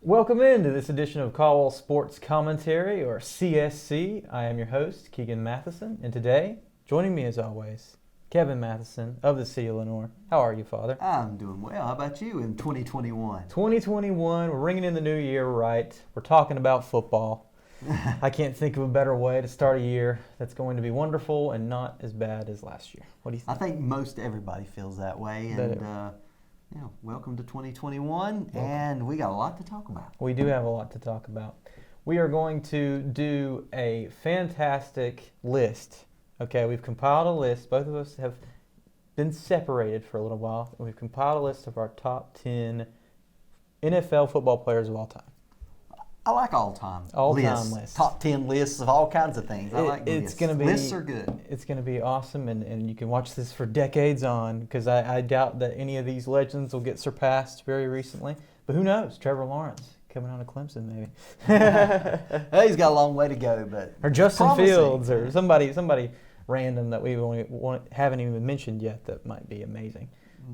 Welcome into this edition of Caldwell Sports Commentary, or CSC. I am your host, Keegan Matheson, and today, joining me as always, Kevin Matheson of the City of Lenore. How are you, Father? I'm doing well. How about you in 2021? 2021, we're ringing in the new year right. We're talking about football. I can't think of a better way to start a year that's going to be wonderful and not as bad as last year. What do you think? I think most everybody feels that way. And welcome to 2021, and we got a lot to talk about. We do have a lot to talk about. We are going to do a fantastic list. Okay, we've compiled a list. Both of us have been separated for a little while. We've compiled a list of our top 10 NFL football players of all time. I like all-time lists. Top 10 lists of all kinds of things. I like lists. Lists are good. It's going to be awesome, and you can watch this for decades on, because I doubt that any of these legends will get surpassed very recently. But who knows? Trevor Lawrence coming out of Clemson, maybe. He's got a long way to go, but or Justin promising. Fields, or somebody random that we haven't even mentioned yet that might be amazing.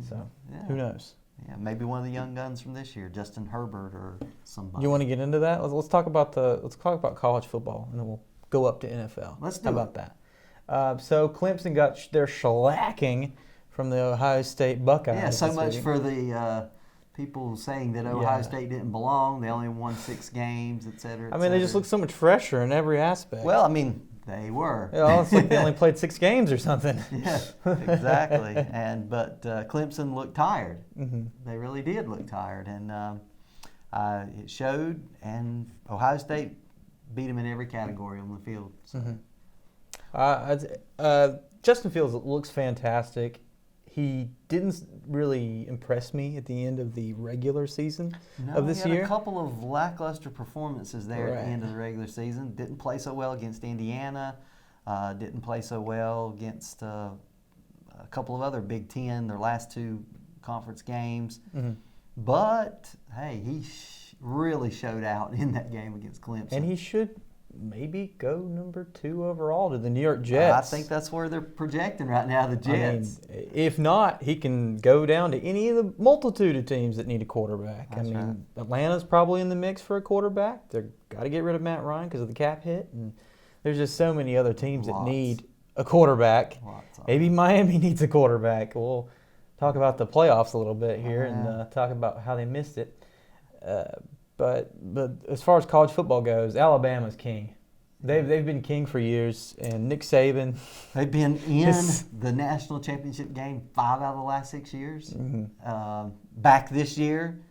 So who knows? Yeah, maybe one of the young guns from this year, Justin Herbert or somebody. You want to get into that? Let's talk about college football, and then we'll go up to NFL. Let's do How about that? So Clemson got their shellacking from the Ohio State Buckeyes. Yeah, so much for the people saying that Ohio State didn't belong. They only won 6 games, et cetera. I mean, they just look so much fresher in every aspect. Well, I mean, they were. It's like they only played 6 games or something. Yeah, exactly. But Clemson looked tired. Mm-hmm. They really did look tired, and it showed. And Ohio State beat them in every category on the field. So. Mm-hmm. Justin Fields looks fantastic. He didn't really impress me at the end of the regular season of this year. A couple of lackluster performances there at the end of the regular season. Didn't play so well against Indiana. Didn't play so well against a couple of other Big Ten, their last 2 conference games. Mm-hmm. But, hey, he really showed out in that game against Clemson. And he should maybe go number 2 overall to the New York Jets. I think that's where they're projecting right now, the Jets. I mean, if not, he can go down to any of the multitude of teams that need a quarterback. That's right. Atlanta's probably in the mix for a quarterback. They've got to get rid of Matt Ryan because of the cap hit. And there's just so many other teams that need a quarterback. Maybe Miami needs a quarterback. We'll talk about the playoffs a little bit here and talk about how they missed it. But as far as college football goes, Alabama's king. They've been king for years, and Nick Saban. They've been in the national championship game 5 out of the last 6 years. Mm-hmm. Back this year,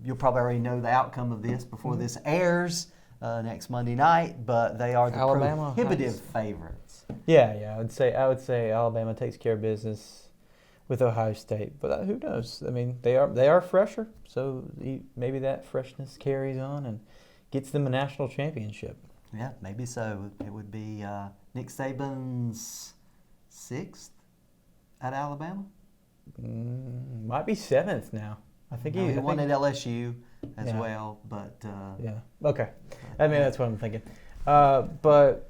you'll probably already know the outcome of this before this airs next Monday night. But they are the prohibitive favorites. Yeah, I would say Alabama takes care of business with Ohio State, but who knows? I mean, they are fresher, so maybe that freshness carries on and gets them a national championship. Yeah, maybe so. It would be Nick Saban's 6th at Alabama. Might be 7th now. I think he won at LSU as well, but okay. I mean, that's what I'm thinking. But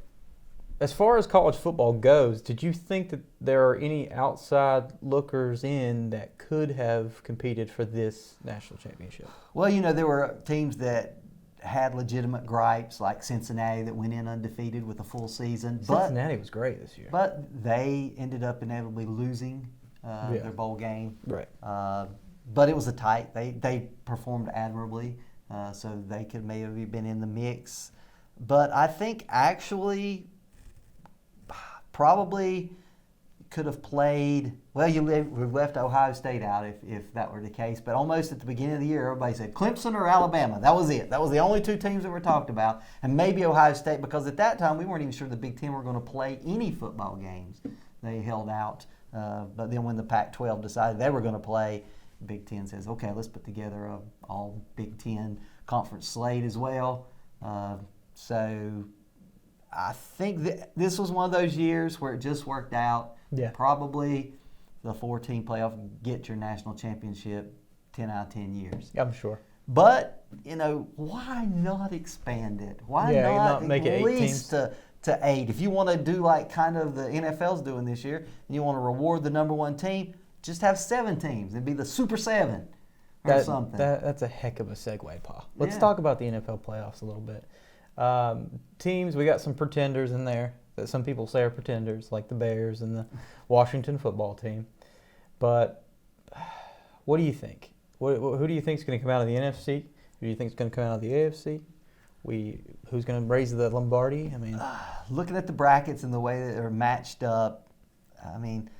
as far as college football goes, did you think that there are any outside lookers in that could have competed for this national championship? Well, there were teams that had legitimate gripes, like Cincinnati, that went in undefeated with a full season. Cincinnati was great this year. But they ended up inevitably losing their bowl game. Right. But it was a tight. They performed admirably, so they could maybe have been in the mix. But I think actually probably could have played. Well, we've left Ohio State out if that were the case. But almost at the beginning of the year, everybody said Clemson or Alabama. That was it. That was the only 2 teams that were talked about. And maybe Ohio State, because at that time we weren't even sure the Big Ten were going to play any football games. They held out. But then when the Pac-12 decided they were going to play, Big Ten says, okay, let's put together a all Big Ten conference slate as well. So I think that this was one of those years where it just worked out. Yeah. Probably the 4-team playoff, get your national championship 10 out of 10 years. I'm sure. But, why not expand it? Why not make it 8 teams to 8? If you want to do like kind of the NFL's doing this year, and you want to reward the number 1 team, just have 7 teams. It'd be the Super 7. or something. That's a heck of a segue, Pa. Let's Yeah. talk about the NFL playoffs a little bit. Teams, we got some pretenders in there that some people say are pretenders, like the Bears and the Washington football team. But what do you think? Who do you think is going to come out of the NFC? Who do you think is going to come out of the AFC? Who's going to raise the Lombardi? I mean, looking at the brackets and the way that they're matched up, I mean,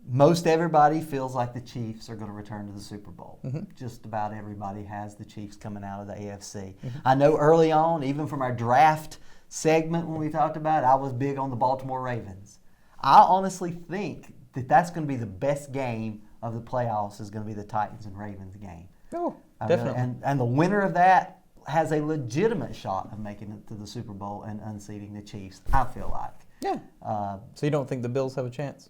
most everybody feels like the Chiefs are going to return to the Super Bowl. Mm-hmm. Just about everybody has the Chiefs coming out of the AFC. Mm-hmm. I know early on, even from our draft segment when we talked about it, I was big on the Baltimore Ravens. I honestly think that that's going to be the best game of the playoffs is going to be the Titans and Ravens game. oh, definitely. And the winner of that has a legitimate shot of making it to the Super Bowl and unseating the Chiefs, I feel like. Yeah. So you don't think the Bills have a chance?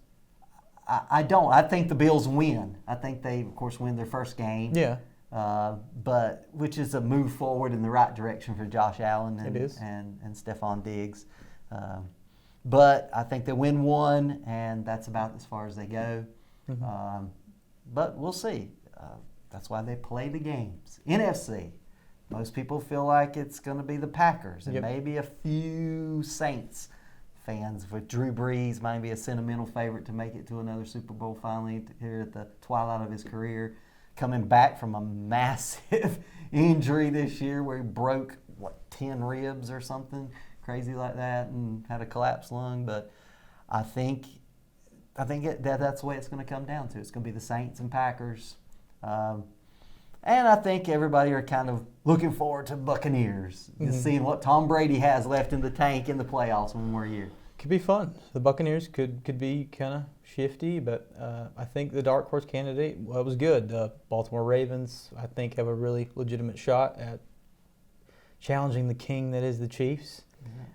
I don't. I think the Bills win. I think they, of course, win their first game. Yeah. But which is a move forward in the right direction for Josh Allen It is. and Stephon Diggs. But I think they win one, and that's about as far as they go. Mm-hmm. But we'll see. That's why they play the games. NFC. Most people feel like it's going to be the Packers and Yep. maybe a few Saints fans with Drew Brees, might be a sentimental favorite to make it to another Super Bowl finally here at the twilight of his career, coming back from a massive injury this year where he broke 10 ribs or something crazy like that and had a collapsed lung. But I think that's the way it's going to come down to. It's going to be the Saints and Packers. And I think everybody are kind of looking forward to Buccaneers, just seeing what Tom Brady has left in the tank in the playoffs one more year. Could be fun. The Buccaneers could be kind of shifty, but I think the dark horse candidate was good. The Baltimore Ravens, I think, have a really legitimate shot at challenging the king that is the Chiefs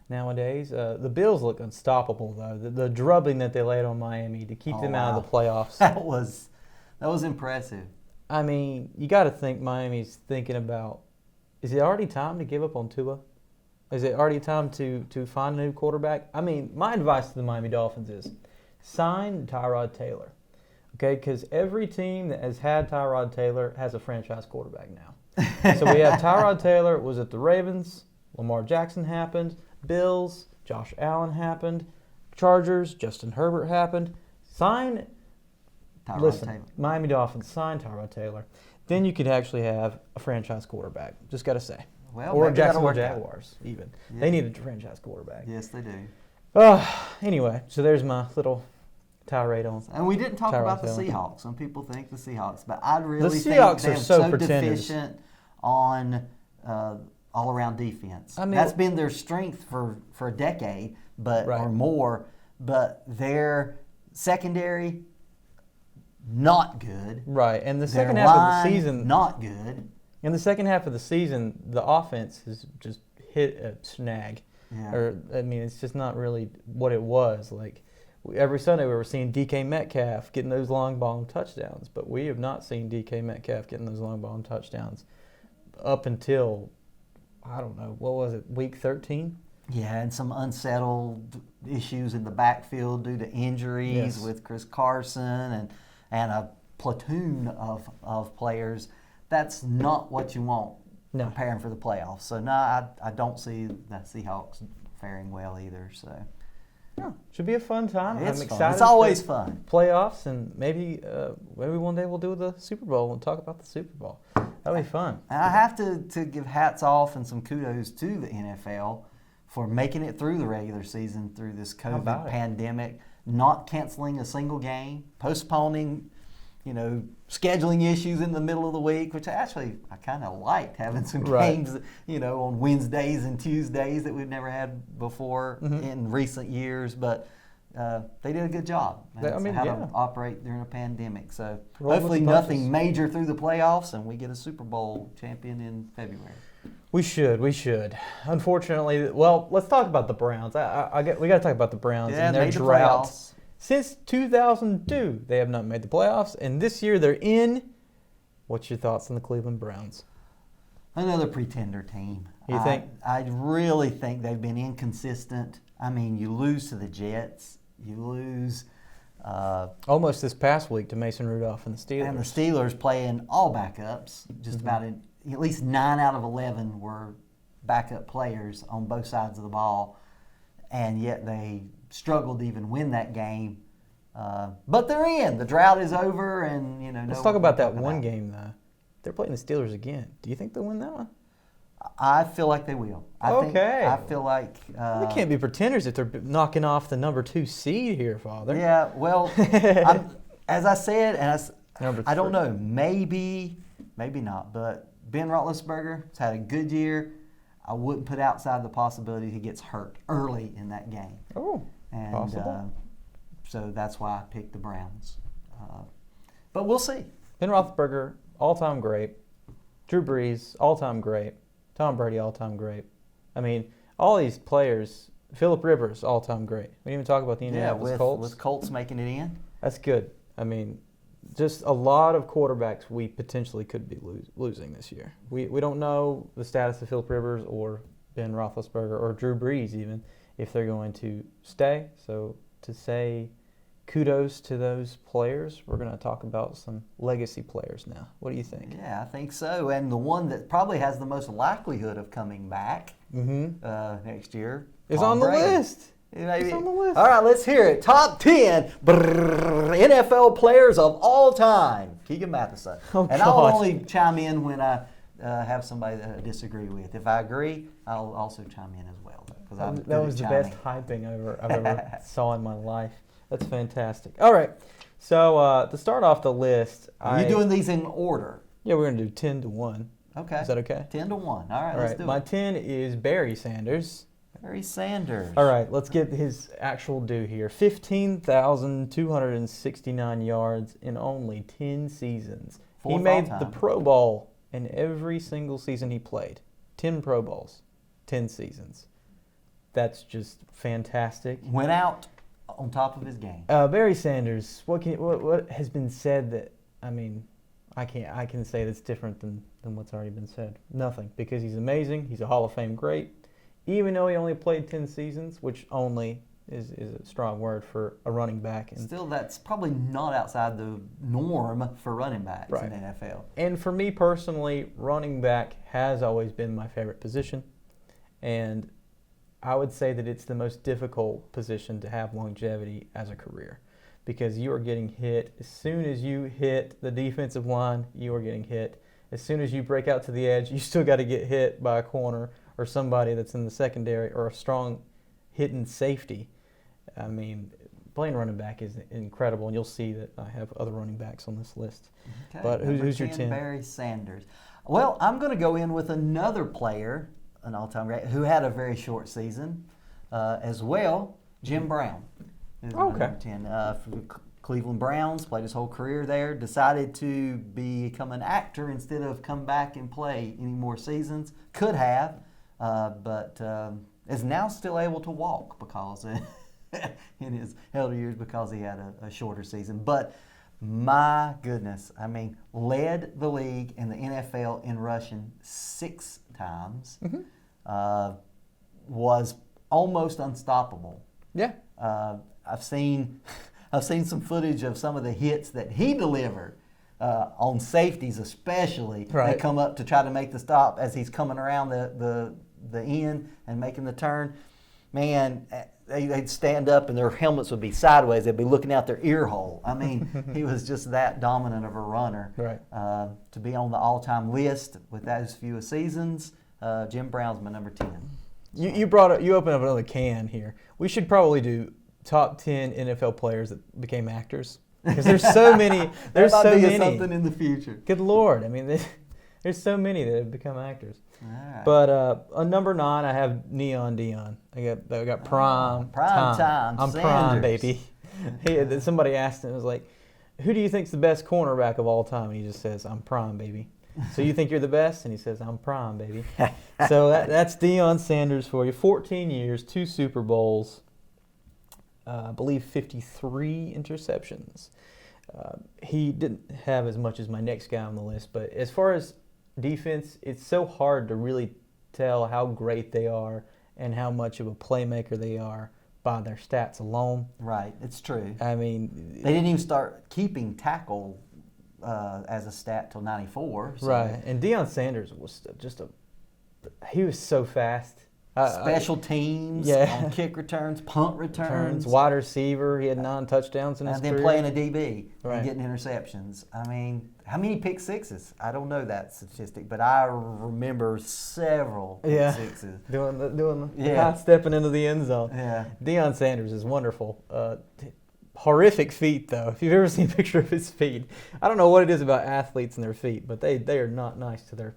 nowadays. The Bills look unstoppable, though. The drubbing that they laid on Miami to keep them out of the playoffs. That was impressive. I mean, you got to think Miami's thinking about, is it already time to give up on Tua? Is it already time to find a new quarterback? I mean, my advice to the Miami Dolphins is sign Tyrod Taylor, okay? Because every team that has had Tyrod Taylor has a franchise quarterback now. So we have Tyrod Taylor was at the Ravens, Lamar Jackson happened, Bills, Josh Allen happened, Chargers, Justin Herbert happened. Sign Taylor. Miami Dolphins, sign Tyrod Taylor. Then you could actually have a franchise quarterback. Just got to say. Well, or maybe that'll Jacksonville work out. Jaguars, even. Yeah. They need a franchise quarterback. Yes, they do. Anyway, so there's my little tirade on. And we didn't talk Tyrod about the Taylor. Seahawks. Some people think the Seahawks, but I really think Seahawks they're are so deficient on all-around defense. I mean, that's been their strength for a decade, but Right. or more. But their secondary, not good. Right, and the Their second half of the line, season, not good. in the second half of the season, the offense has just hit a snag. Yeah. Or I mean, it's just not really what it was. Like every Sunday, we were seeing DK Metcalf getting those long ball touchdowns, but we have not seen DK Metcalf getting those long ball touchdowns up until, I don't know, what was it, week 13? Yeah, and some unsettled issues in the backfield due to injuries Yes. with Chris Carson and a platoon of players. That's not what you want No. preparing for the playoffs. So, no, I don't see the Seahawks faring well either. So, No, should be a fun time. it's I'm fun. excited. It's always for fun. playoffs, and maybe one day we'll do the Super Bowl and talk about the Super Bowl. That'll be fun. And I have to give hats off and some kudos to the NFL for making it through the regular season through this about COVID it? pandemic, not canceling a single game, postponing, scheduling issues in the middle of the week, which I kind of liked having some Right. games, on Wednesdays and Tuesdays that we've never had before in recent years. But they did a good job. That's how to operate during a pandemic. So Roll with hopefully the nothing punches. major through the playoffs, and we get a Super Bowl champion in February. We should. Unfortunately, well, let's talk about the Browns. We got to talk about the Browns and their made the drought. playoffs. Since 2002, they have not made the playoffs, and this year they're in. What's your thoughts on the Cleveland Browns? Another pretender team. You think? I really think they've been inconsistent. I mean, you lose to the Jets. You lose Almost this past week to Mason Rudolph and the Steelers. And the Steelers playing all backups. Just about at least 9 out of 11 were backup players on both sides of the ball, and yet they struggled to even win that game. But they're in. The drought is over, and Let's talk about that one game though. They're playing the Steelers again. Do you think they'll win that one? I feel like they will. I feel like they can't be pretenders if they're knocking off the number 2 seed here, Father. Yeah. Well, as I said, and I don't know. Maybe not. But Ben Roethlisberger has had a good year. I wouldn't put outside the possibility he gets hurt early in that game. Oh, and possible. So that's why I picked the Browns. But we'll see. Ben Roethlisberger, all-time great. Drew Brees, all-time great. Tom Brady, all-time great. I mean, all these players. Phillip Rivers, all-time great. We didn't even talk about the Indianapolis Colts. With Colts making it in. That's good. I mean, just a lot of quarterbacks we potentially could be losing this year. We don't know the status of Phillip Rivers or Ben Roethlisberger or Drew Brees even, if they're going to stay. So to say kudos to those players, we're going to talk about some legacy players now. What do you think? Yeah, I think so. And the one that probably has the most likelihood of coming back next year is on the list. Maybe. It's on the list. All right, let's hear it. Top 10 NFL players of all time. Keegan Matheson. Oh, and I'll only chime in when I have somebody that I disagree with. If I agree, I'll also chime in as well. That was the best hyping I've ever saw in my life. That's fantastic. All right, so to start off the list, are you doing these in order? Yeah, we're going to do 10 to 1. Okay. Is that okay? 10 to 1. All right, let's do it. My 10 is Barry Sanders. Barry Sanders. All right, let's get his actual due here. 15,269 yards in only 10 seasons. He made the Pro Bowl in every single season he played. 10 Pro Bowls, 10 seasons. That's just fantastic. Went out on top of his game. Barry Sanders, what has been said that, I mean, I can say that's different than what's already been said? Nothing, because he's amazing. He's a Hall of Fame great. Even though he only played 10 seasons, which only is a strong word for a running back. And still, that's probably not outside the norm for running backs in the NFL. And for me personally, running back has always been my favorite position. And I would say that it's the most difficult position to have longevity as a career, because you are getting hit. As soon as you hit the defensive line, you are getting hit. As soon as you break out to the edge, you still got to get hit by a corner or somebody that's in the secondary or a strong hidden safety. I mean, playing running back is incredible, and you'll see that I have other running backs on this list. Okay, but who's your 10? Barry Sanders. Well, I'm going to go in with another player, an all-time great, who had a very short season as well, Jim Brown. Okay. 10. For the Cleveland Browns, played his whole career there, decided to become an actor instead of come back and play any more seasons. Could have, but is now still able to walk because in his elder years because he had a shorter season. But my goodness, I mean, led the league in the NFL in rushing 6 times. Was almost unstoppable. Yeah. I've seen some footage of some of the hits that he delivered on safeties, especially. Right. They come up to try to make the stop as he's coming around the end and making the turn. Man, they'd stand up and their helmets would be sideways. They'd be looking out their ear hole. I mean, he was just that dominant of a runner. Right. To be on the all-time list with those few seasons, Jim Brown's my number 10. You opened up another can here. We should probably do top 10 NFL players that became actors, because there's so many. There's so many. Something in the future. Good Lord! I mean, there's so many that have become actors. All right. But on number 9, I have Neon Dion. I got prime time. I'm Sanders. Prime, baby. Somebody asked him, it was like, who do you think's the best cornerback of all time? And he just says, I'm Prime, baby. So you think you're the best? And he says, I'm Prime, baby. So that's Deion Sanders for you. 14 years, 2 Super Bowls, I believe 53 interceptions. He didn't have as much as my next guy on the list, but as far as defense, it's so hard to really tell how great they are and how much of a playmaker they are. by their stats alone. Right, it's true. I mean, they didn't even start keeping tackle as a stat till '94. So. Right, and Deion Sanders was just he was so fast. Special teams, on kick returns, punt returns, wide receiver. He had 9 touchdowns in his career. And then playing a DB and getting interceptions. I mean, how many pick sixes? I don't know that statistic, but I remember several pick sixes. Doing the high stepping into the end zone. Yeah. Deion Sanders is wonderful. Horrific feet, though. If you've ever seen a picture of his feet, I don't know what it is about athletes and their feet, but they are not nice to their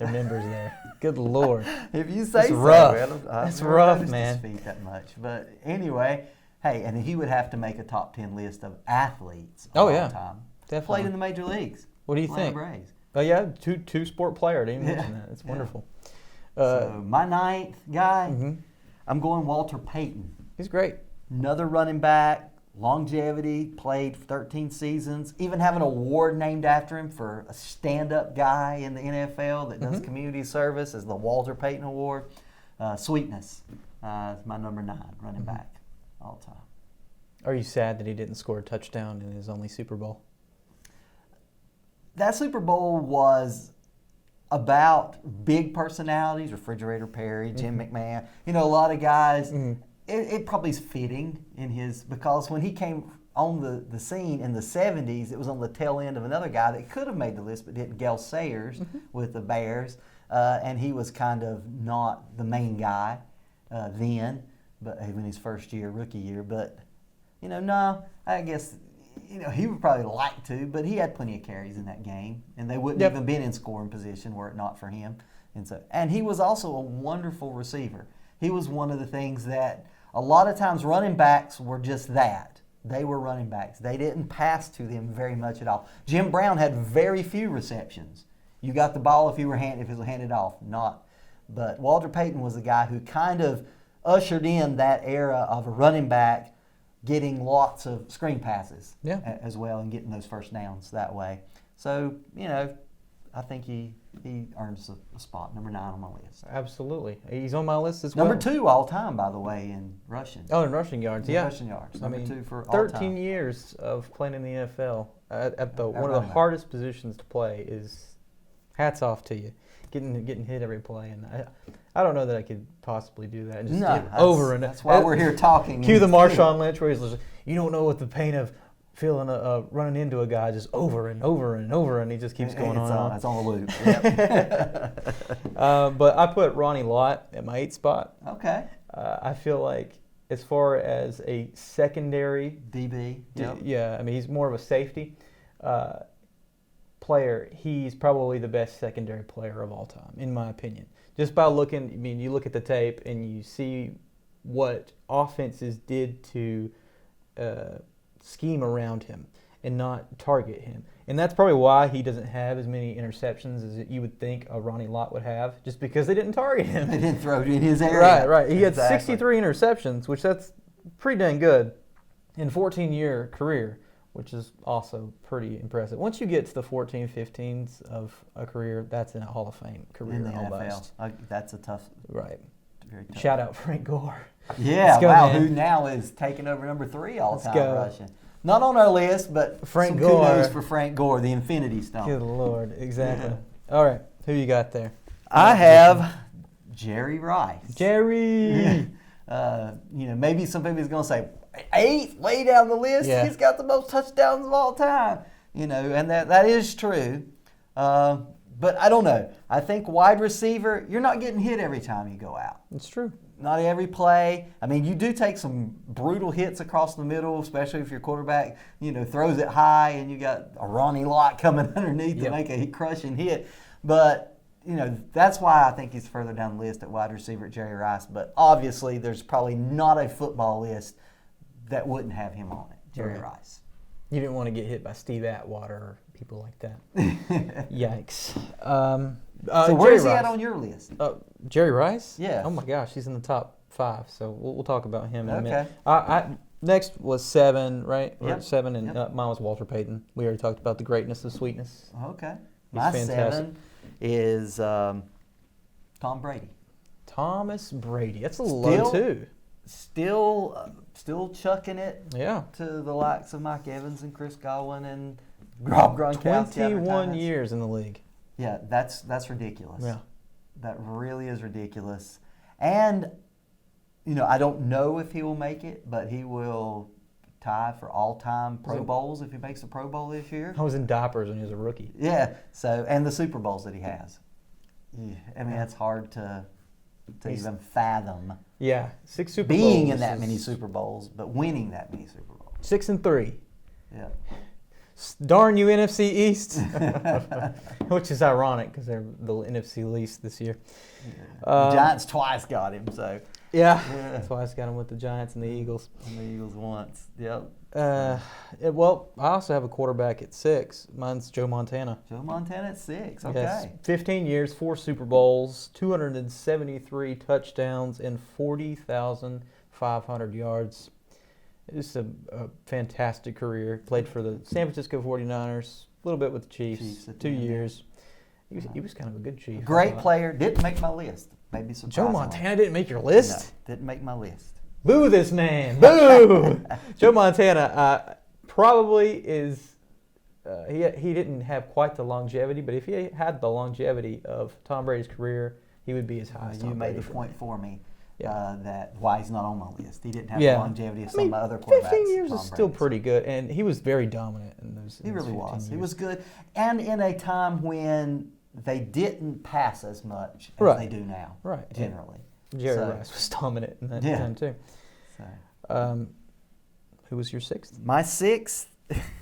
members there. Good Lord. If you say so. Rough. That's rough, man. His feet that much. But anyway, hey, and he would have to make a top 10 list of athletes of all time. Definitely. Played in the major leagues. What do you think? Braves. Oh, yeah, two-sport player. I didn't even mention that. It's wonderful. So my 9th guy, I'm going Walter Payton. He's great. Another running back. Longevity, played 13 seasons, even have an award named after him for a stand-up guy in the NFL that does community service as the Walter Payton Award. Sweetness is my number 9 running back all time. Are you sad that he didn't score a touchdown in his only Super Bowl? That Super Bowl was about big personalities, Refrigerator Perry, Jim McMahon, a lot of guys. It probably is fitting in his, because when he came on the scene in the 70s, it was on the tail end of another guy that could have made the list but didn't, Gale Sayers with the Bears, and he was kind of not the main guy then, but in his first year, rookie year. But no, I guess he would probably like to, but he had plenty of carries in that game, and they wouldn't even been in scoring position were it not for him. And he was also a wonderful receiver. He was one of the things that a lot of times running backs were just that. They were running backs. They didn't pass to them very much at all. Jim Brown had very few receptions. You got the ball if it was handed off, not. But Walter Payton was the guy who kind of ushered in that era of a running back getting lots of screen passes as well and getting those first downs that way. So, I think he earns a spot, number 9 on my list. Absolutely. He's on my list as well. Number 2 all time, by the way, in rushing. Oh, in rushing yards, Rushing yards. Number 2 for all time. 13 years of playing in the NFL at one of the hardest positions to play is hats off to you. Getting hit every play, and I don't know that I could possibly do that. Just over and that's why we're here talking. Cue the Marshawn Lynch where he's like, you don't know what the pain of feeling running into a guy just over and over and over, and he just keeps going on. It's on the loop. Yep. But I put Ronnie Lott at my 8th spot. Okay. I feel like as far as a secondary DB, he's more of a safety player. He's probably the best secondary player of all time, in my opinion. Just by looking, you look at the tape and you see what offenses did to scheme around him and not target him. And that's probably why he doesn't have as many interceptions as you would think a Ronnie Lott would have, just because they didn't target him. They didn't throw it in his area. Right. He had 63 interceptions, which that's pretty dang good in a 14-year career, which is also pretty impressive. Once you get to the 14, 15s of a career, that's in a Hall of Fame career in the almost. NFL. That's a tough. Right. Very tough. Shout out Frank Gore. Yeah, wow, who now is taking over number 3 all-time rushing. Not on our list, but Frank some Gore. kudos for Frank Gore, the Infinity Stone. Good Lord, exactly. Yeah. All right, who you got there? I have Jerry Rice. Jerry! Maybe some people's going to say, 8th, way down the list, he's got the most touchdowns of all time. And that is true. But I don't know. I think wide receiver, you're not getting hit every time you go out. It's true. Not every play. I mean, you do take some brutal hits across the middle, especially if your quarterback, throws it high and you got a Ronnie Lott coming underneath to make a crushing hit. But, that's why I think he's further down the list at wide receiver at Jerry Rice. But obviously, there's probably not a football list that wouldn't have him on it, Jerry Rice. You didn't want to get hit by Steve Atwater or people like that. Yikes. So where's he at on your list? Jerry Rice? Yeah. Oh my gosh, he's in the top 5. So we'll talk about him in a minute. Next was 7, right? Yep. 7, and mine was Walter Payton. We already talked about the greatness of sweetness. Okay. My 7 is Tom Brady. Thomas Brady. That's a low too. still chucking it Yeah. to the likes of Mike Evans and Chris Godwin and Rob Gronkowski. 21 years in the league. Yeah, that's ridiculous. Yeah. That really is ridiculous. And, I don't know if he will make it, but he will tie for all-time Pro Bowls if he makes the Pro Bowl this year. I was in diapers when he was a rookie. Yeah, and the Super Bowls that he has. Yeah, I mean, that's hard to even fathom. Yeah, 6 Super Bowls. Being in that many Super Bowls, but winning that many Super Bowls. 6-3. Yeah. Darn you, NFC East. Which is ironic because they're the NFC least this year. Yeah. The Giants twice got him, so. Yeah. Twice got him with the Giants and the Eagles. And the Eagles once. Yep. Well, I also have a quarterback at 6. Mine's Joe Montana. Joe Montana at 6. Okay. Yes. 15 years, 4 Super Bowls, 273 touchdowns, and 40,500 yards. It's a fantastic career. Played for the San Francisco 49ers, a little bit with the Chiefs 2 years. He was kind of a good Chief. Great player. Didn't make my list. Maybe Joe Montana didn't make your list? No, didn't make my list. Boo this man. Boo! Joe Montana probably is, he didn't have quite the longevity, but if he had the longevity of Tom Brady's career, he would be as high as Tom Brady. You made the point for me that why he's not on my list. He didn't have the longevity of some of my other quarterbacks. 15 years is still pretty good, and he was very dominant in those. He really was. He was good, and in a time when they didn't pass as much as they do now, generally. Jerry Rice was dominant in that time too. So. Who was your 6th? My 6th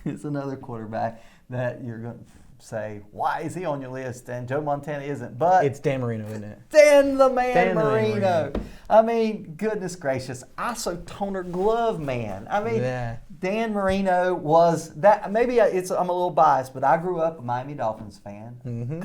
is another quarterback that you're going to say, why is he on your list? And Joe Montana isn't. But it's Dan Marino, isn't it? Dan Marino. I mean, goodness gracious. Isotoner glove man. I mean, Dan Marino was that. Maybe I'm a little biased, but I grew up a Miami Dolphins fan. Mm-hmm.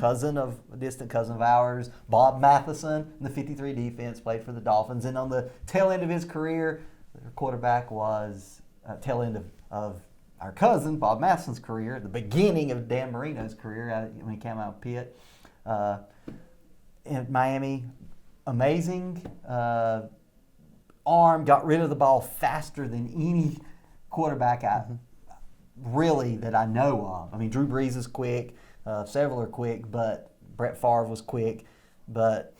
A distant cousin of ours, Bob Matheson, in the 53 defense, played for the Dolphins. And on the tail end of his career, their quarterback was tail end of our cousin, Bob Matheson's career, the beginning of Dan Marino's career when he came out of Pitt. In Miami, amazing arm, got rid of the ball faster than any quarterback really that I know of. I mean, Drew Brees is quick, several are quick, but Brett Favre was quick. But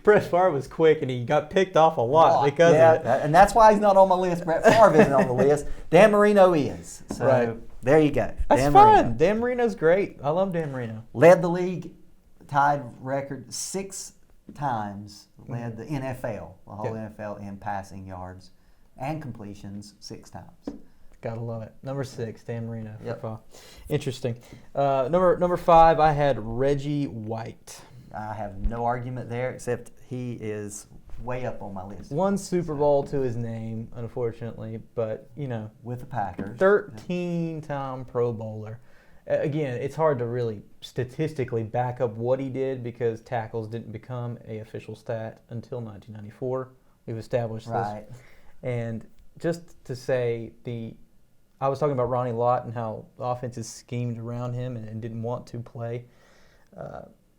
Brett Favre was quick, and he got picked off a lot because of it. And that's why he's not on my list. Brett Favre isn't on the list. Dan Marino is. So there you go. That's fun. Dan Marino's great. I love Dan Marino. Led the league, tied record 6 times. Led the NFL, the whole NFL in passing yards and completions 6 times. Gotta love it. Number 6, Dan Marino. Yep. Interesting. Number 5, I had Reggie White. I have no argument there, except he is way up on my list. 1 Super Bowl to his name, unfortunately, but, with the Packers. 13-time Pro Bowler. Again, it's hard to really statistically back up what he did because tackles didn't become an official stat until 1994. We've established this. And just to say, I was talking about Ronnie Lott and how the offenses schemed around him and didn't want to play.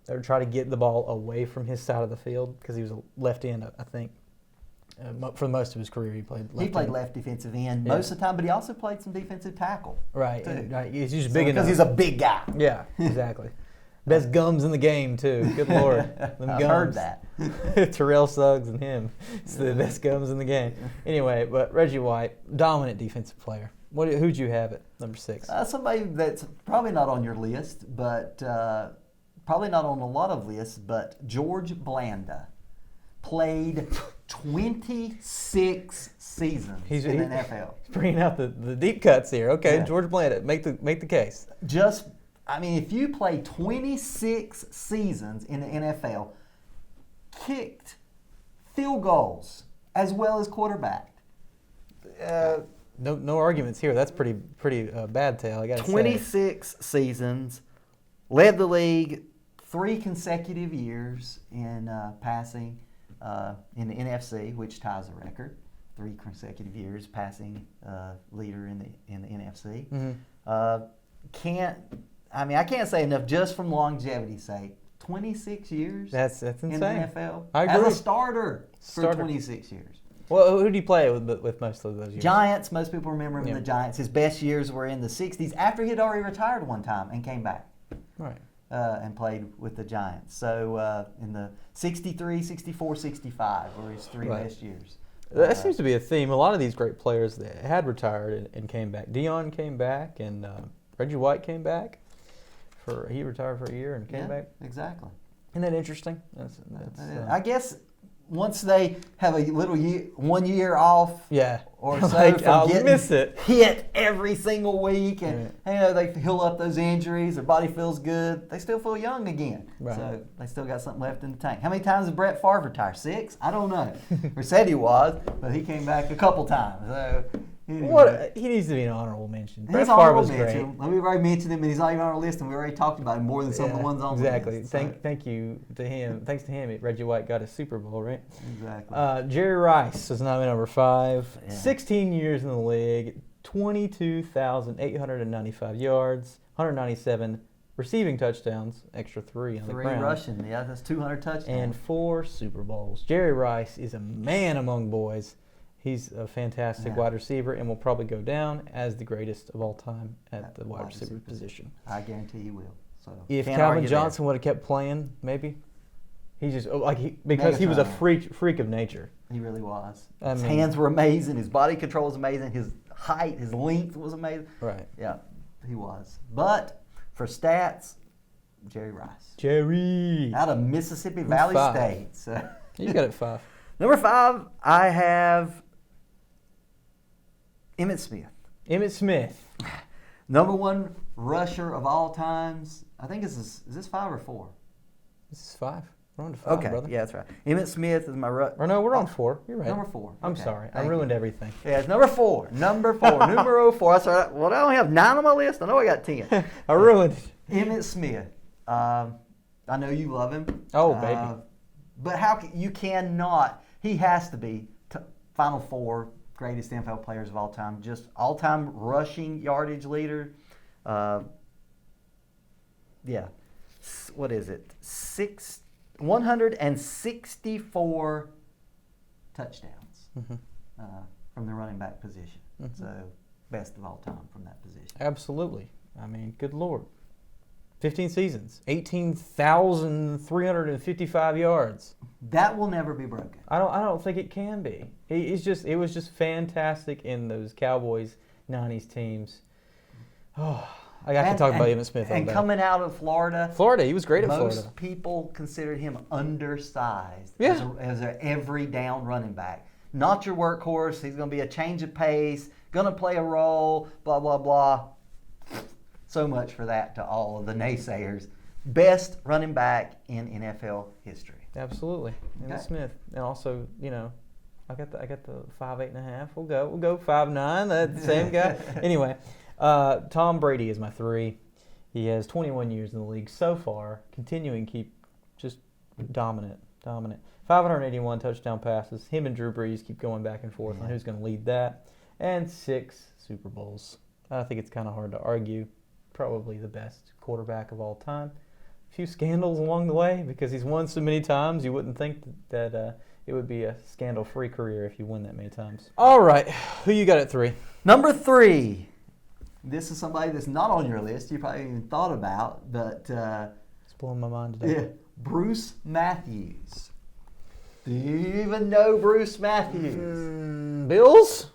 They would try to get the ball away from his side of the field because he was a left end, I think. For most of his career, he played left end. He played left defensive end most of the time, but he also played some defensive tackle. Right. He's just big enough. Because he's a big guy. Yeah, exactly. Best gums in the game, too. Good Lord. I've heard that. Terrell Suggs and him. It's the best gums in the game. Anyway, but Reggie White, dominant defensive player. Who'd you have at number 6? Somebody that's probably not on your list, but probably not on a lot of lists, but George Blanda. Played 26 seasons in the NFL. He's bringing out the deep cuts here. Okay, George Blanda, make the case. If you play 26 seasons in the NFL, kicked field goals as well as quarterbacked. No arguments here. That's pretty bad tale, I got to say. 26 seasons, led the league 3 consecutive years in passing in the NFC, which ties the record. 3 consecutive years passing leader in the NFC. Mm-hmm. I can't say enough just from longevity's sake. 26 years. That's insane. In the NFL. I agree. As a starter for 26 years. Well, who did he play with most of those years? Giants. Most people remember him in the Giants. His best years were in the 60s after he had already retired one time and came back. Right. And played with the Giants. So in the 63, 64, 65 were his three best years. That seems to be a theme. A lot of these great players that had retired and came back. Dion came back, and Reggie White came back. He retired for a year and came back. Exactly. Isn't that interesting? I guess once they have a little 1 year off, or so like, from getting hit every single week, and they heal up those injuries, their body feels good, they still feel young again. Right. So they still got something left in the tank. How many times did Brett Favre retire? 6? I don't know. Or said he was, but he came back a couple times. So anyway. He needs to be an honorable mention. Brett Favre was great. We've already mentioned him, and he's not even on our list, and we already talked about him more than some of the ones on the list. Exactly. Thank you to him. Thanks to him, Reggie White got a Super Bowl, right? Exactly. Jerry Rice is now number 5. 16 years in the league, 22,895 yards, 197 receiving touchdowns, extra 3 on the ground. 3 rushing, that's 200 touchdowns. And 4 Super Bowls. Jerry Rice is a man among boys. He's a fantastic wide receiver and will probably go down as the greatest of all time at the wide receiver position. I guarantee he will. So if Calvin Johnson would have kept playing, maybe. He just because he was a freak of nature. He really was. His hands were amazing. His body control was amazing. His height, his length was amazing. Right. Yeah, he was. But for stats, Jerry Rice. Jerry. Out of Mississippi Valley State. So. You got it 5. Number 5, I have Emmitt Smith. Emmitt Smith. Number 1 rusher of all times. I think is this 5 or 4? This is 5. We're on to 5, brother. Yeah, that's right. Emmitt Smith is my Or no, we're on 4. You're right. Number 4. I'm sorry. I ruined everything. Yeah, it's number 4. Number 4. Numero 4. I only have 9 on my list. I know I got 10. I ruined it. Emmitt Smith. I know you love him. Oh, baby. But you cannot. He has to be Final 4 greatest NFL players of all time. Just all-time rushing yardage leader. What is it? 164 touchdowns from the running back position. So best of all time from that position. Absolutely. Good Lord. 15 seasons, 18,355 yards. That will never be broken. I don't think it can be. It was just fantastic in those Cowboys 90s teams. Oh, I got to talk about Emmitt Smith. And coming out of Florida. He was great at Florida. Most people considered him undersized as an every down running back. Not your workhorse. He's going to be a change of pace, going to play a role, blah, blah, blah. So much for that to all of the naysayers. Best running back in NFL history. Absolutely. Emmitt Smith. And also, I got the 5'8.5". We'll go 5'9". That's the same guy. Anyway, Tom Brady is my 3. He has 21 years in the league so far, continuing to keep just dominant. 581 touchdown passes. Him and Drew Brees keep going back and forth on who's going to lead that. And 6 Super Bowls. I think it's kind of hard to argue. Probably the best quarterback of all time. A few scandals along the way because he's won so many times. You wouldn't think that it would be a scandal-free career if you win that many times. All right, who you got at 3? Number 3. This is somebody that's not on your list. You probably even thought about, but it's blowing my mind today. Yeah, Bruce Matthews. Do you even know Bruce Matthews? Bills?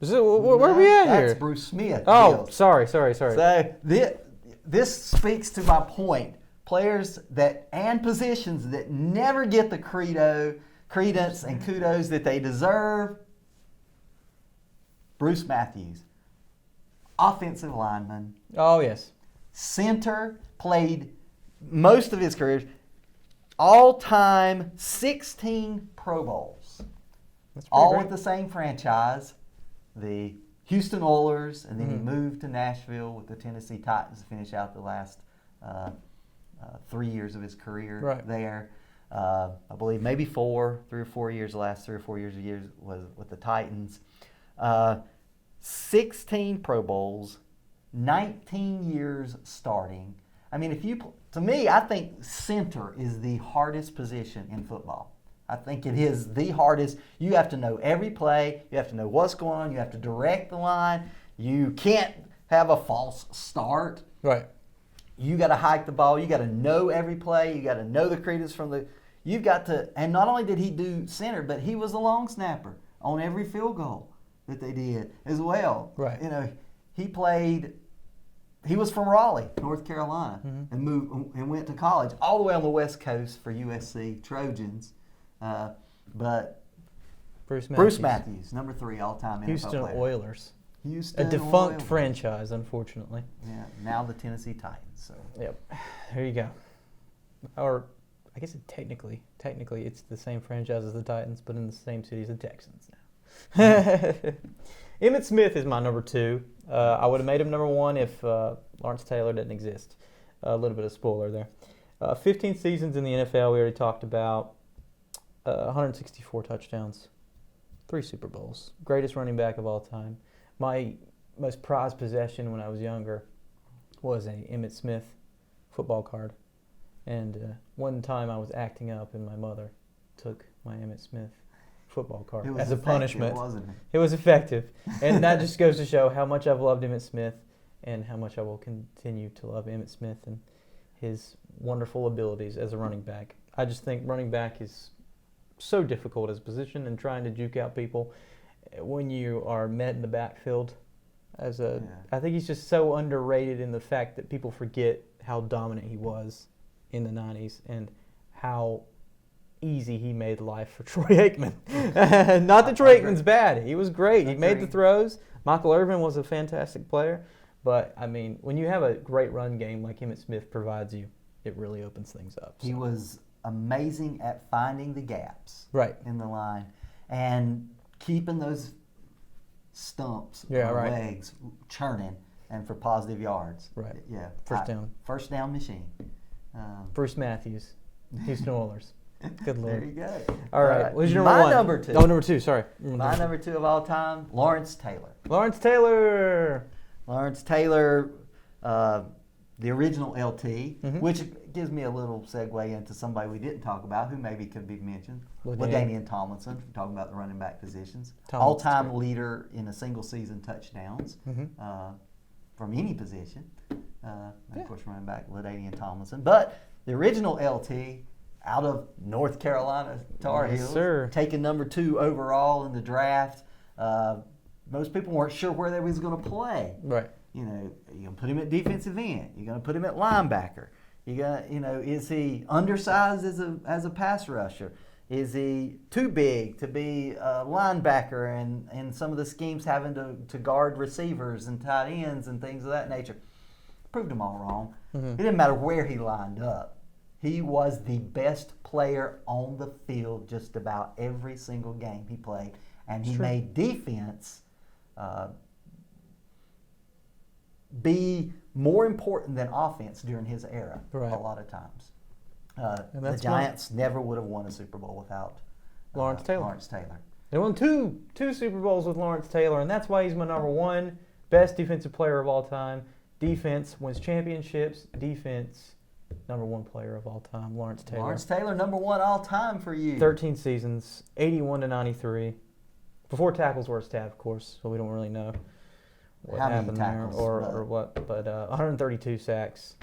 Where are we at here? That's Bruce Smith. Oh, Bills. sorry. So this speaks to my point. Players and positions that never get the credence and kudos that they deserve. Bruce Matthews, offensive lineman. Oh, yes. Center, played most of his career. All-time 16 Pro Bowls. All with the same franchise. The Houston Oilers, and then he moved to Nashville with the Tennessee Titans to finish out the last 3 years of his career there. I believe maybe 3 or 4 years, the last 3 or 4 years was with the Titans. 16 Pro Bowls, 19 years starting. To me, I think center is the hardest position in football. I think it is the hardest. You have to know every play. You have to know what's going on. You have to direct the line. You can't have a false start. Right. You got to hike the ball. You got to know every play. You got to know the credence from the. You've got to. And not only did he do center, but he was a long snapper on every field goal that they did as well. Right. You know, he played. He was from Raleigh, North Carolina, and moved and went to college all the way on the West Coast for USC Trojans. But Bruce Matthews, number 3 all-time NFL Houston player. Oilers. Houston a defunct Oilers. franchise, unfortunately. Yeah, now the Tennessee Titans. So. Yep. There you go. Or I guess technically it's the same franchise as the Titans, but in the same city as the Texans now. Emmitt Smith is my number 2. I would have made him number 1 if Lawrence Taylor didn't exist. A little bit of spoiler there. 15 seasons in the NFL, we already talked about. 164 touchdowns. 3 Super Bowls. Greatest running back of all time. My most prized possession when I was younger was a Emmitt Smith football card. And one time I was acting up and my mother took my Emmitt Smith football card as a punishment. Wasn't it? It was effective. And that just goes to show how much I've loved Emmitt Smith and how much I will continue to love Emmitt Smith and his wonderful abilities as a running back. I just think running back is so difficult as a position, and trying to juke out people when you are met in the backfield. I think he's just so underrated in the fact that people forget how dominant he was in the 90s and how easy he made life for Troy Aikman. Not that Troy Aikman's bad. He was great. He made the throws. Michael Irvin was a fantastic player. But, I mean, when you have a great run game like Emmitt Smith provides you, it really opens things up. So. He was amazing at finding the gaps in the line and keeping those stumps legs churning and for positive yards. Right. Yeah. First down machine. Bruce Matthews, Houston Oilers. Good Lord. There you go. All right. What's your number 1? My number 2. Oh, number 2. Sorry. My number 2 of all time, Lawrence Taylor. Lawrence Taylor, the original LT, which gives me a little segue into somebody we didn't talk about who maybe could be mentioned. LaDainian Tomlinson, talking about the running back positions. All-time leader in a single season touchdowns from any position. Of course, running back LaDainian Tomlinson. But the original LT out of North Carolina Tar Heels, taking number 2 overall in the draft. Most people weren't sure where they was going to play. Right. You know, you're going to put him at defensive end. You're going to put him at linebacker. Is he undersized as a pass rusher? Is he too big to be a linebacker and some of the schemes having to guard receivers and tight ends and things of that nature? Proved them all wrong. It didn't matter where he lined up. He was the best player on the field just about every single game he played. And he made defense be more important than offense during his era a lot of times. The Giants never would have won a Super Bowl without Lawrence Taylor. They won two Super Bowls with Lawrence Taylor, and that's why he's my number 1 best defensive player of all time. Defense wins championships. Defense, number 1 player of all time, Lawrence Taylor. Lawrence Tayller, number 1 all time for you. 13 seasons, 81 to 93. Before tackles were a stat, of course, so we don't really know what happened there or what. But 132 sacks,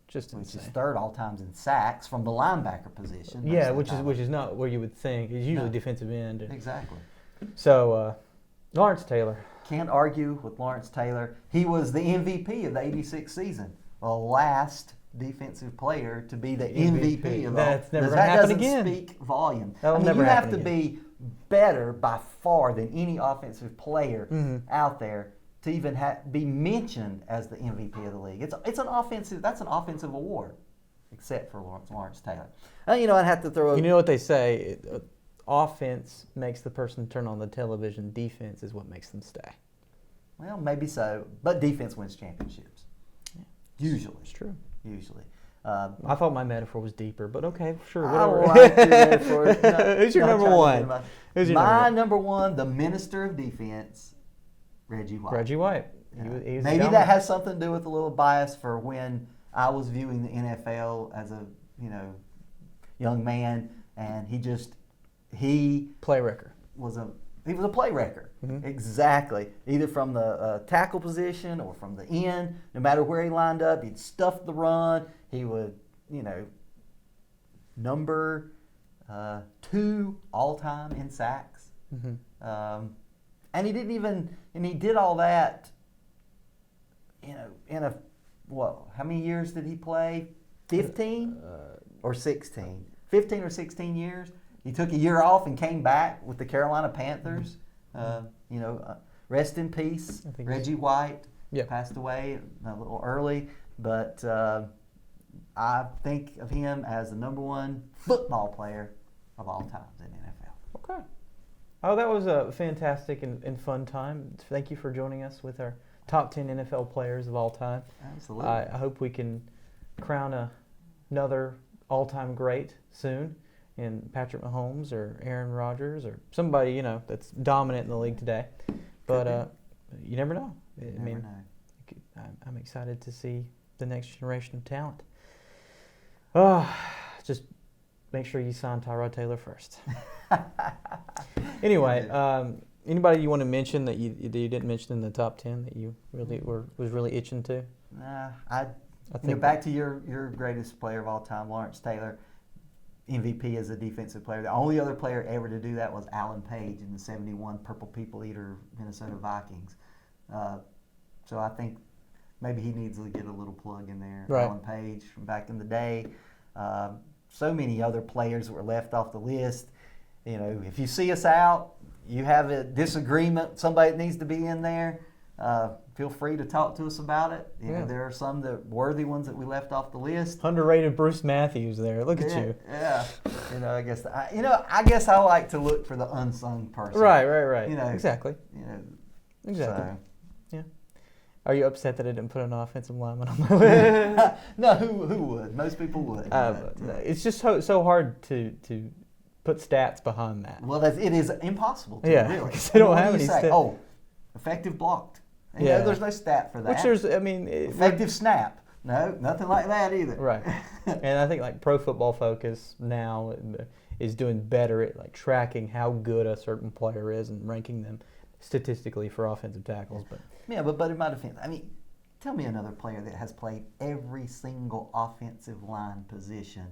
just insane. Which is 3rd all times in sacks from the linebacker position. Yeah, which is not where you would think. It's usually defensive end. Exactly. So Lawrence Taylor. Can't argue with Lawrence Taylor. He was the MVP of the '86 season, the last defensive player to be the MVP of all. That's never going to happen again. That doesn't speak volume. You have to be better by far than any offensive player out there to even be mentioned as the MVP of the league. It's an offensive. That's an offensive award, except for Lawrence Taylor. I'd have to throw. You know what they say? Offense makes the person turn on the television. Defense is what makes them stay. Well, maybe so, but defense wins championships. Yeah. Usually, it's true. Usually. I thought my metaphor was deeper, but okay, sure, whatever. I like your metaphor. Who's your number 1? My number 1, the minister of defense, Reggie White. Reggie White. Maybe that has something to do with a little bias for when I was viewing the NFL as a young man. and he Play wrecker. was a play wrecker. Mm-hmm. Exactly. Either from the tackle position or from the end. No matter where he lined up, he'd stuff the run. He would, number 2 all-time in sacks. Mm-hmm. And he did all that, how many years did he play? 15 or 16? 15 or 16 years. He took a year off and came back with the Carolina Panthers. Rest in peace. Reggie White passed away a little early, but I think of him as the number 1 football player of all times in the NFL. Okay. Oh, that was a fantastic and fun time. Thank you for joining us with our top 10 NFL players of all time. Absolutely. I hope we can crown another all-time great soon in Patrick Mahomes or Aaron Rodgers or somebody, that's dominant in the league today. But you never know. I'm excited to see the next generation of talent. Just make sure you sign Tyrod Taylor first. Anyway, anybody you want to mention that you didn't mention in the top 10 that you really was really itching to? Nah, I think back to your greatest player of all time, Lawrence Taylor, MVP as a defensive player. The only other player ever to do that was Alan Page in the '71 Purple People Eater Minnesota Vikings. So I think maybe he needs to get a little plug in there. Right. Alan Page from back in the day. So many other players that were left off the list. If you see us out, you have a disagreement, somebody that needs to be in there, feel free to talk to us about it. There are some worthy ones that we left off the list. Underrated Bruce Matthews there. Look at you. Yeah. I guess I like to look for the unsung person. Right. Exactly. Exactly. So. Yeah. Are you upset that I didn't put an offensive lineman on my list? No, who would? Most people would. It's just so hard to put stats behind that. Well, it is impossible to, really. Because they don't have any stats. Oh, effective blocked. There's no stat for that. Effective snap. No, nothing like that either. Right. And I think like Pro Football Focus now is doing better at tracking how good a certain player is and ranking them statistically for offensive tackles. But in my defense, tell me another player that has played every single offensive line position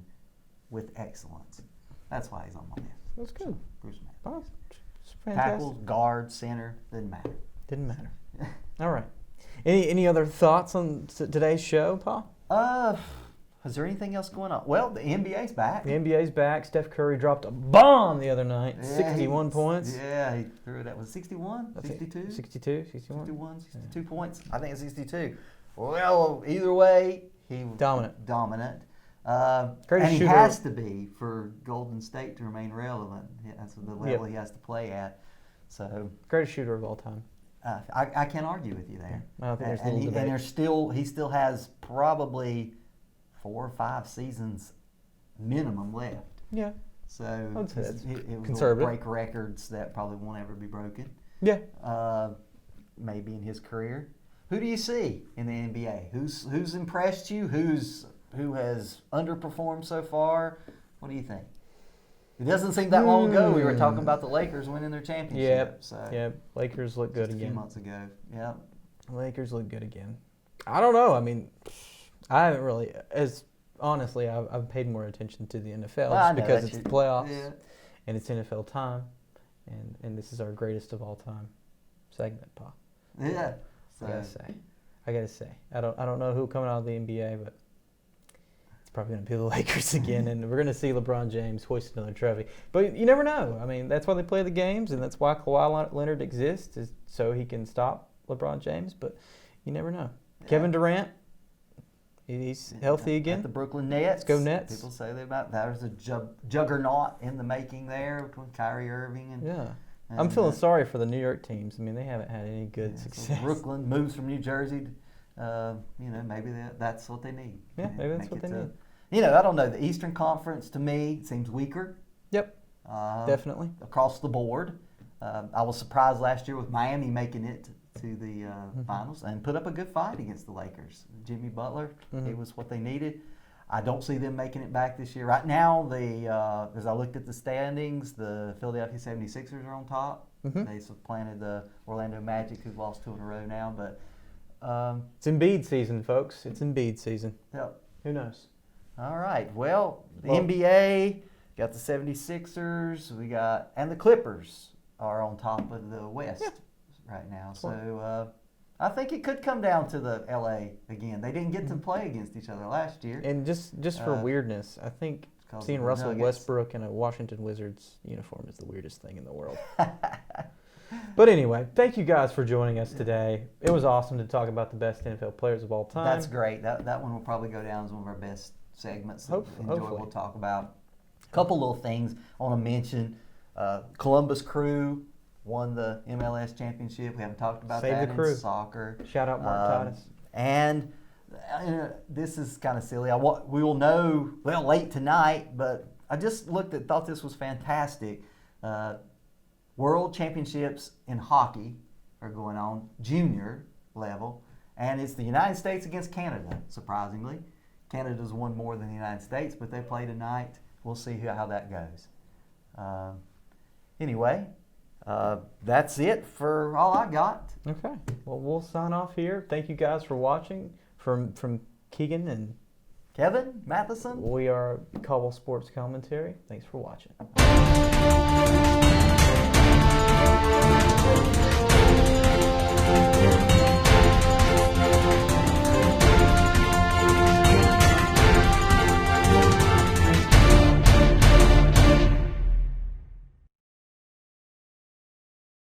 with excellence. That's why he's on my list. That's good. Bruce Matthews. Oh, it's fantastic. Tackles, guard, center, didn't matter. All right. Any other thoughts on today's show, Paul? Is there anything else going on? Well, the NBA's back. The NBA's back. Steph Curry dropped a bomb the other night. 61 points. Yeah, he threw it. Was 61? 62? 62, 61. 61, 62 points. I think it's 62. Well, either way, he was dominant. And he has to be for Golden State to remain relevant. That's the level he has to play at. So greatest shooter of all time. I can't argue with you there. I don't think there's debate. He still has probably 4 or 5 seasons minimum left. Yeah. So it was conservative. Break records that probably won't ever be broken. Yeah. Maybe in his career. Who do you see in the NBA? Who's impressed you? Who has underperformed so far? What do you think? It doesn't seem that long ago we were talking about the Lakers winning their championship. Lakers look good again. A few months ago. Yep. Lakers look good again. I don't know. I haven't really, honestly, I've paid more attention to the NFL just because it's the playoffs and it's NFL time, and this is our greatest of all time segment, Pa. Yeah. So. I gotta say, I don't know who coming out of the NBA, but it's probably gonna be the Lakers again, and we're gonna see LeBron James hoist another trophy. But you never know. That's why they play the games, and that's why Kawhi Leonard exists, is so he can stop LeBron James. But you never know. Yeah. Kevin Durant. He's healthy again. At the Brooklyn Nets. Let's go Nets. People say there's a juggernaut in the making there between Kyrie Irving and. I'm feeling sorry for the New York teams. They haven't had any good success. So Brooklyn moves from New Jersey. Maybe that's what they need. Yeah, maybe that's what they need. I don't know. The Eastern Conference to me seems weaker. Yep. Definitely. Across the board. I was surprised last year with Miami making it to the finals and put up a good fight against the Lakers. Jimmy Butler, he was what they needed. I don't see them making it back this year. Right now, as I looked at the standings, the Philadelphia 76ers are on top. Mm-hmm. They supplanted the Orlando Magic, who've lost 2 in a row now. But it's Embiid season, folks. It's Embiid season. Yep. Who knows? All right. Well, the NBA got the 76ers. And the Clippers are on top of the West right now. So I think it could come down to the LA again. They didn't get to play against each other last year. And just for weirdness, I think seeing Russell Westbrook in a Washington Wizards uniform is the weirdest thing in the world. But anyway, thank you guys for joining us today. It was awesome to talk about the best NFL players of all time. That's great. That one will probably go down as one of our best segments. Hopefully. We'll talk about a couple little things I want to mention. Columbus Crew won the MLS championship. We haven't talked about that in soccer. Shout out Mark Titus. And this is kind of silly. We will know late tonight, but I just thought this was fantastic. World Championships in hockey are going on, junior level, and it's the United States against Canada, surprisingly. Canada's won more than the United States, but they play tonight. We'll see how that goes. Anyway, that's it for all I got. Okay. Well, we'll sign off here. Thank you guys for watching. From Keegan and Kevin Matheson. We are Caldwell Sports Commentary. Thanks for watching.